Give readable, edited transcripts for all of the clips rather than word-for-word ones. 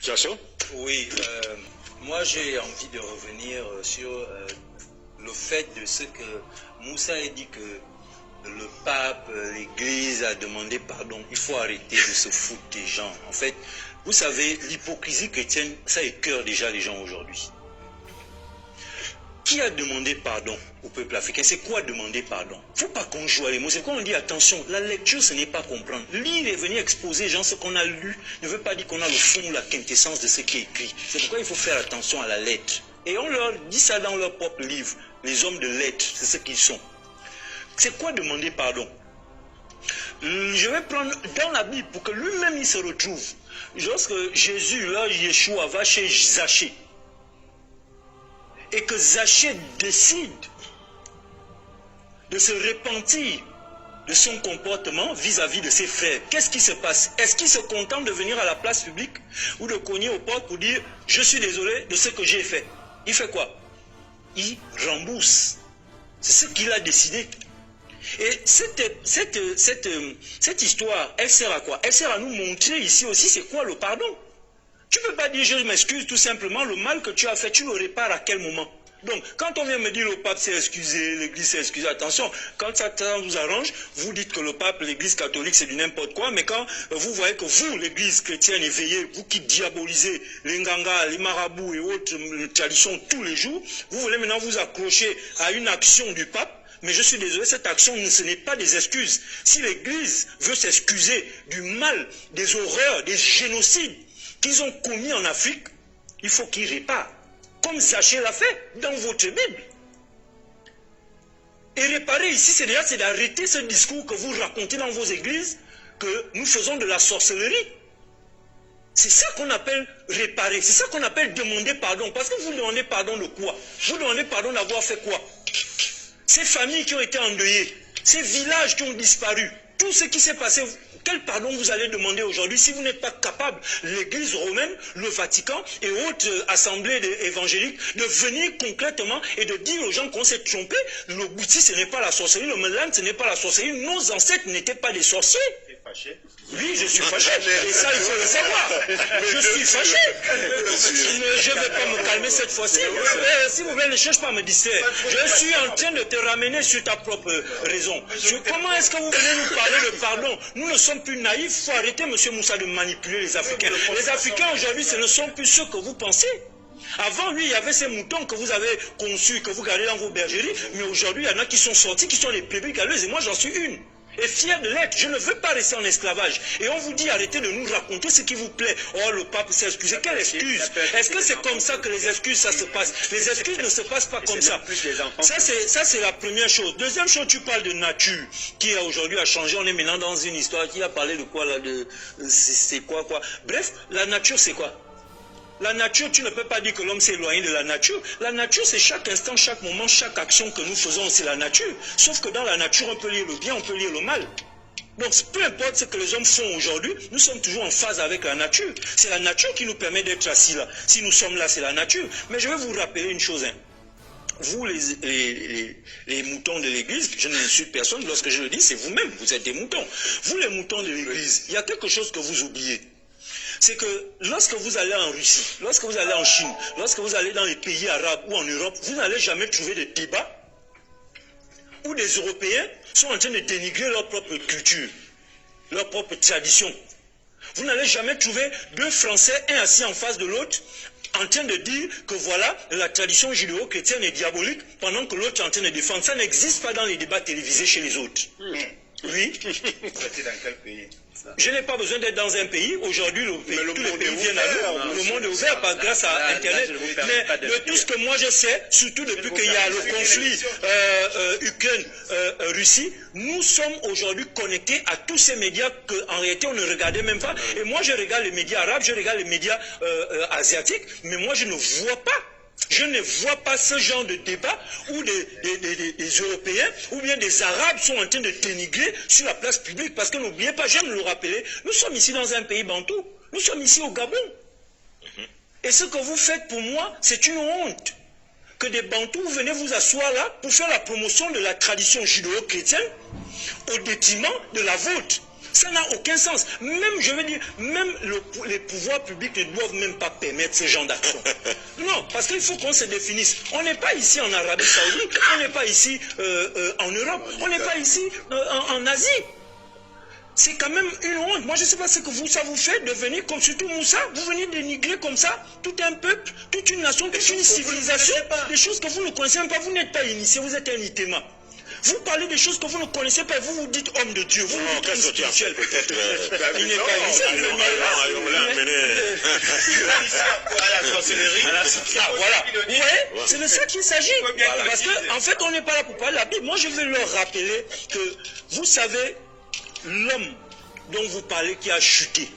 Jasso? Oui, moi j'ai envie de revenir sur le fait de ce que Moussa a dit que le pape, l'église a demandé pardon. Il faut arrêter de se foutre des gens. En fait, vous savez, l'hypocrisie chrétienne, ça écœure déjà les gens aujourd'hui. Qui a demandé pardon au peuple africain? C'est quoi demander pardon? Il ne faut pas qu'on joue à les mots. C'est quand on dit attention, la lecture ce n'est pas comprendre. Lire et venir exposer gens ce qu'on a lu ne veut pas dire qu'on a le fond ou la quintessence de ce qui est écrit. C'est pourquoi il faut faire attention à la lettre. Et on leur dit ça dans leur propre livre. Les hommes de lettres, c'est ce qu'ils sont. C'est quoi demander pardon? Je vais prendre dans la Bible pour que lui-même il se retrouve. Lorsque Jésus, là, Yeshua va chez Zachée, et que Zachée décide de se repentir de son comportement vis-à-vis de ses frères, qu'est-ce qui se passe? Est-ce qu'il se contente de venir à la place publique ou de cogner aux portes pour dire « Je suis désolé de ce que j'ai fait ». Il fait quoi? Il rembourse. C'est ce qu'il a décidé. Et cette histoire, elle sert à quoi? Elle sert à nous montrer ici aussi c'est quoi le pardon. Tu ne peux pas dire je m'excuse tout simplement, le mal que tu as fait, tu le répares à quel moment? Donc, quand on vient me dire le pape s'est excusé, l'église s'est excusée, attention, quand ça vous arrange, vous dites que le pape, l'église catholique, c'est du n'importe quoi, mais quand vous voyez que vous, l'église chrétienne éveillée, vous qui diabolisez les nganga, les marabouts et autres traditions tous les jours, vous voulez maintenant vous accrocher à une action du pape. Mais je suis désolé, cette action, ce n'est pas des excuses. Si l'église veut s'excuser du mal, des horreurs, des génocides qu'ils ont commis en Afrique, il faut qu'ils réparent. Comme Zachée l'a fait dans votre Bible. Et réparer ici, c'est d'arrêter ce discours que vous racontez dans vos églises, que nous faisons de la sorcellerie. C'est ça qu'on appelle réparer, c'est ça qu'on appelle demander pardon. Parce que vous demandez pardon de quoi? Vous demandez pardon d'avoir fait quoi? Ces familles qui ont été endeuillées, ces villages qui ont disparu, tout ce qui s'est passé, quel pardon vous allez demander aujourd'hui si vous n'êtes pas capable, l'Église romaine, le Vatican et autres assemblées évangéliques, de venir concrètement et de dire aux gens qu'on s'est trompé, le bouddhisme ce n'est pas la sorcellerie, le melan ce n'est pas la sorcellerie, nos ancêtres n'étaient pas des sorciers. Oui, je suis fâché. Et ça, il faut le savoir. Je suis fâché. Je ne vais pas me calmer cette fois-ci. S'il vous plaît, ne cherche pas à me distraire. Je suis en train de te ramener sur ta propre raison. Comment est-ce que vous venez nous parler de pardon? Nous ne sommes plus naïfs. Il faut arrêter, monsieur Moussa, de manipuler les Africains. Les Africains, aujourd'hui, ce ne sont plus ceux que vous pensez. Avant, lui, il y avait ces moutons que vous avez conçus, que vous gardez dans vos bergeries. Mais aujourd'hui, il y en a qui sont sortis, qui sont les brebis galeuses. Et moi, j'en suis une. Et fier de l'être, je ne veux pas rester en esclavage. Et on vous dit arrêtez de nous raconter ce qui vous plaît. Oh, le pape s'est excusé. Quelle excuse? Est-ce que c'est comme ça que les excuses, ça se passe? Les excuses ne se passent pas comme ça. Ça, c'est la première chose. Deuxième chose, tu parles de nature, qui aujourd'hui a changé. On est maintenant dans une histoire qui a parlé de quoi là? C'est quoi? Bref, la nature, c'est quoi? La nature, tu ne peux pas dire que l'homme s'est éloigné de la nature. La nature, c'est chaque instant, chaque moment, chaque action que nous faisons, c'est la nature. Sauf que dans la nature, on peut lire le bien, on peut lire le mal. Donc, peu importe ce que les hommes font aujourd'hui, nous sommes toujours en phase avec la nature. C'est la nature qui nous permet d'être assis là. Si nous sommes là, c'est la nature. Mais je vais vous rappeler une chose. Vous, les moutons de l'église, je n'insulte personne. Lorsque je le dis, c'est vous-même. Vous êtes des moutons. Vous, les moutons de l'église, il y a quelque chose que vous oubliez. C'est que lorsque vous allez en Russie, lorsque vous allez en Chine, lorsque vous allez dans les pays arabes ou en Europe, vous n'allez jamais trouver de débat où des Européens sont en train de dénigrer leur propre culture, leur propre tradition. Vous n'allez jamais trouver deux Français, un assis en face de l'autre, en train de dire que voilà, la tradition judéo-chrétienne est diabolique, pendant que l'autre est en train de défendre. Ça n'existe pas dans les débats télévisés chez les autres. Oui. C'était dans quel pays? Je n'ai pas besoin d'être dans un pays. Aujourd'hui, tous les pays viennent à nous. Le monde est ouvert grâce à Internet. Mais de tout ce que moi je sais, surtout depuis qu'il y a le conflit Ukraine-Russie, nous sommes aujourd'hui connectés à tous ces médias qu'en réalité on ne regardait même pas. Et moi je regarde les médias arabes, je regarde les médias asiatiques, mais moi je ne vois pas. Je ne vois pas ce genre de débat où des Européens ou bien des Arabes sont en train de dénigrer sur la place publique. Parce que n'oubliez pas, j'aime le rappeler, nous sommes ici dans un pays bantou. Nous sommes ici au Gabon. Et ce que vous faites pour moi, c'est une honte. Que des bantous venez vous asseoir là pour faire la promotion de la tradition judéo-chrétienne au détriment de la vôtre. Ça n'a aucun sens. Même, je veux dire, même les pouvoirs publics ne doivent même pas permettre ce genre d'action. Non, parce qu'il faut qu'on se définisse. On n'est pas ici en Arabie Saoudite, on n'est pas ici en Europe, on n'est pas ici en Asie. C'est quand même une honte. Moi, je ne sais pas ce que ça vous fait de venir comme surtout Moussa. Vous venez dénigrer comme ça tout un peuple, toute une nation, toute une civilisation. Des choses que vous ne connaissez même pas. Vous n'êtes pas initié, vous êtes un itéma. Vous parlez des choses que vous ne connaissez pas et vous vous dites homme de Dieu. Vous vous dites spirituel. Il n'est pas initié. On l'a amené à la sorcellerie. Voilà. Vous voyez, c'est de ça qu'il s'agit. Parce qu'en fait, on n'est pas là pour parler de la Bible. Moi, je veux leur rappeler que, vous savez, l'homme dont vous parlez qui a chuté.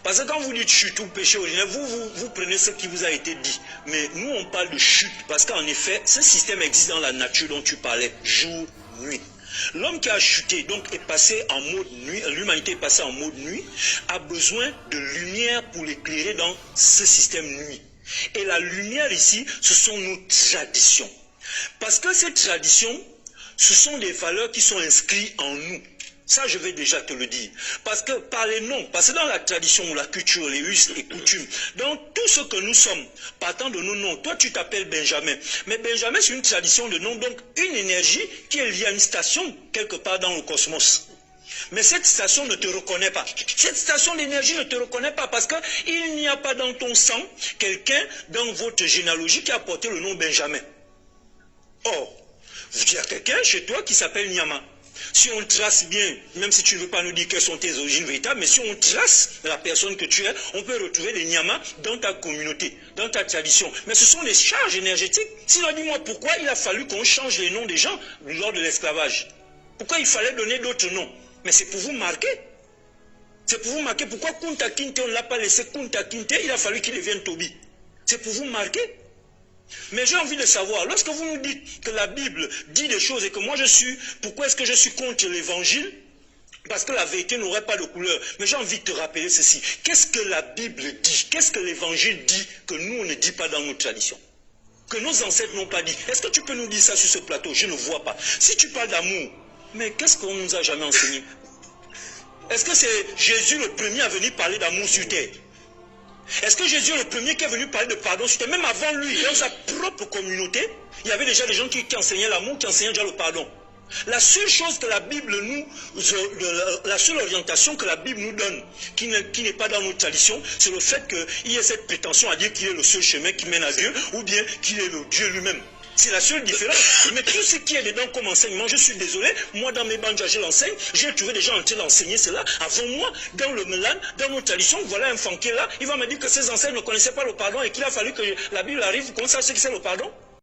Parce que quand vous dites chute ou péché originel, vous prenez ce qui vous a été dit. Mais nous, on parle de chute. Parce qu'en effet, ce système existe dans la nature dont tu parlais, jour, nuit. L'homme qui a chuté, donc est passé en mode nuit, l'humanité est passée en mode nuit, a besoin de lumière pour l'éclairer dans ce système nuit. Et la lumière ici, ce sont nos traditions. Parce que ces traditions, ce sont des valeurs qui sont inscrites en nous. Ça, je vais déjà te le dire. Parce que par les noms, parce que dans la tradition ou la culture, les us et coutumes, dans tout ce que nous sommes, partant de nos noms, toi tu t'appelles Benjamin. Mais Benjamin, c'est une tradition de nom, donc une énergie qui est liée à une station quelque part dans le cosmos. Mais cette station ne te reconnaît pas. Cette station d'énergie ne te reconnaît pas parce qu'il n'y a pas dans ton sang quelqu'un dans votre généalogie qui a porté le nom Benjamin. Or, il y a quelqu'un chez toi qui s'appelle Nyama. Si on trace bien, même si tu ne veux pas nous dire quelles sont tes origines véritables, mais si on trace la personne que tu es, on peut retrouver des Nyamas dans ta communauté, dans ta tradition. Mais ce sont des charges énergétiques. Sinon, dis-moi pourquoi il a fallu qu'on change les noms des gens lors de l'esclavage. Pourquoi il fallait donner d'autres noms? Mais c'est pour vous marquer. C'est pour vous marquer. Pourquoi Kunta Kinte, on ne l'a pas laissé Kunta Kinte, il a fallu qu'il devienne Tobi. C'est pour vous marquer. Mais j'ai envie de savoir, lorsque vous nous dites que la Bible dit des choses et que moi je suis, pourquoi est-ce que je suis contre l'évangile? Parce que la vérité n'aurait pas de couleur. Mais j'ai envie de te rappeler ceci. Qu'est-ce que la Bible dit? Qu'est-ce que l'évangile dit que nous on ne dit pas dans nos traditions? Que nos ancêtres n'ont pas dit. Est-ce que tu peux nous dire ça sur ce plateau? Je ne vois pas. Si tu parles d'amour, mais qu'est-ce qu'on ne nous a jamais enseigné? Est-ce que c'est Jésus le premier à venir parler d'amour sur terre? Est-ce que Jésus est le premier qui est venu parler de pardon? C'était même avant lui, dans sa propre communauté, il y avait déjà des gens qui enseignaient l'amour, qui enseignaient déjà le pardon. La seule chose que la Bible la seule orientation que la Bible nous donne, qui n'est pas dans nos traditions, c'est le fait qu'il y ait cette prétention à dire qu'il est le seul chemin qui mène à Dieu, ou bien qu'il est le Dieu lui-même. C'est la seule différence. Mais tout ce qui est dedans comme enseignement, je suis désolé, moi dans mes bandes, je l'enseigne, j'ai trouvé des gens en train d'enseigner cela avant moi, dans le Mélan, dans nos traditions. Voilà un fan qui est là, il va me dire que ses ancêtres ne connaissaient pas le pardon et qu'il a fallu que la Bible arrive pour qu'on sache ce que c'est le pardon.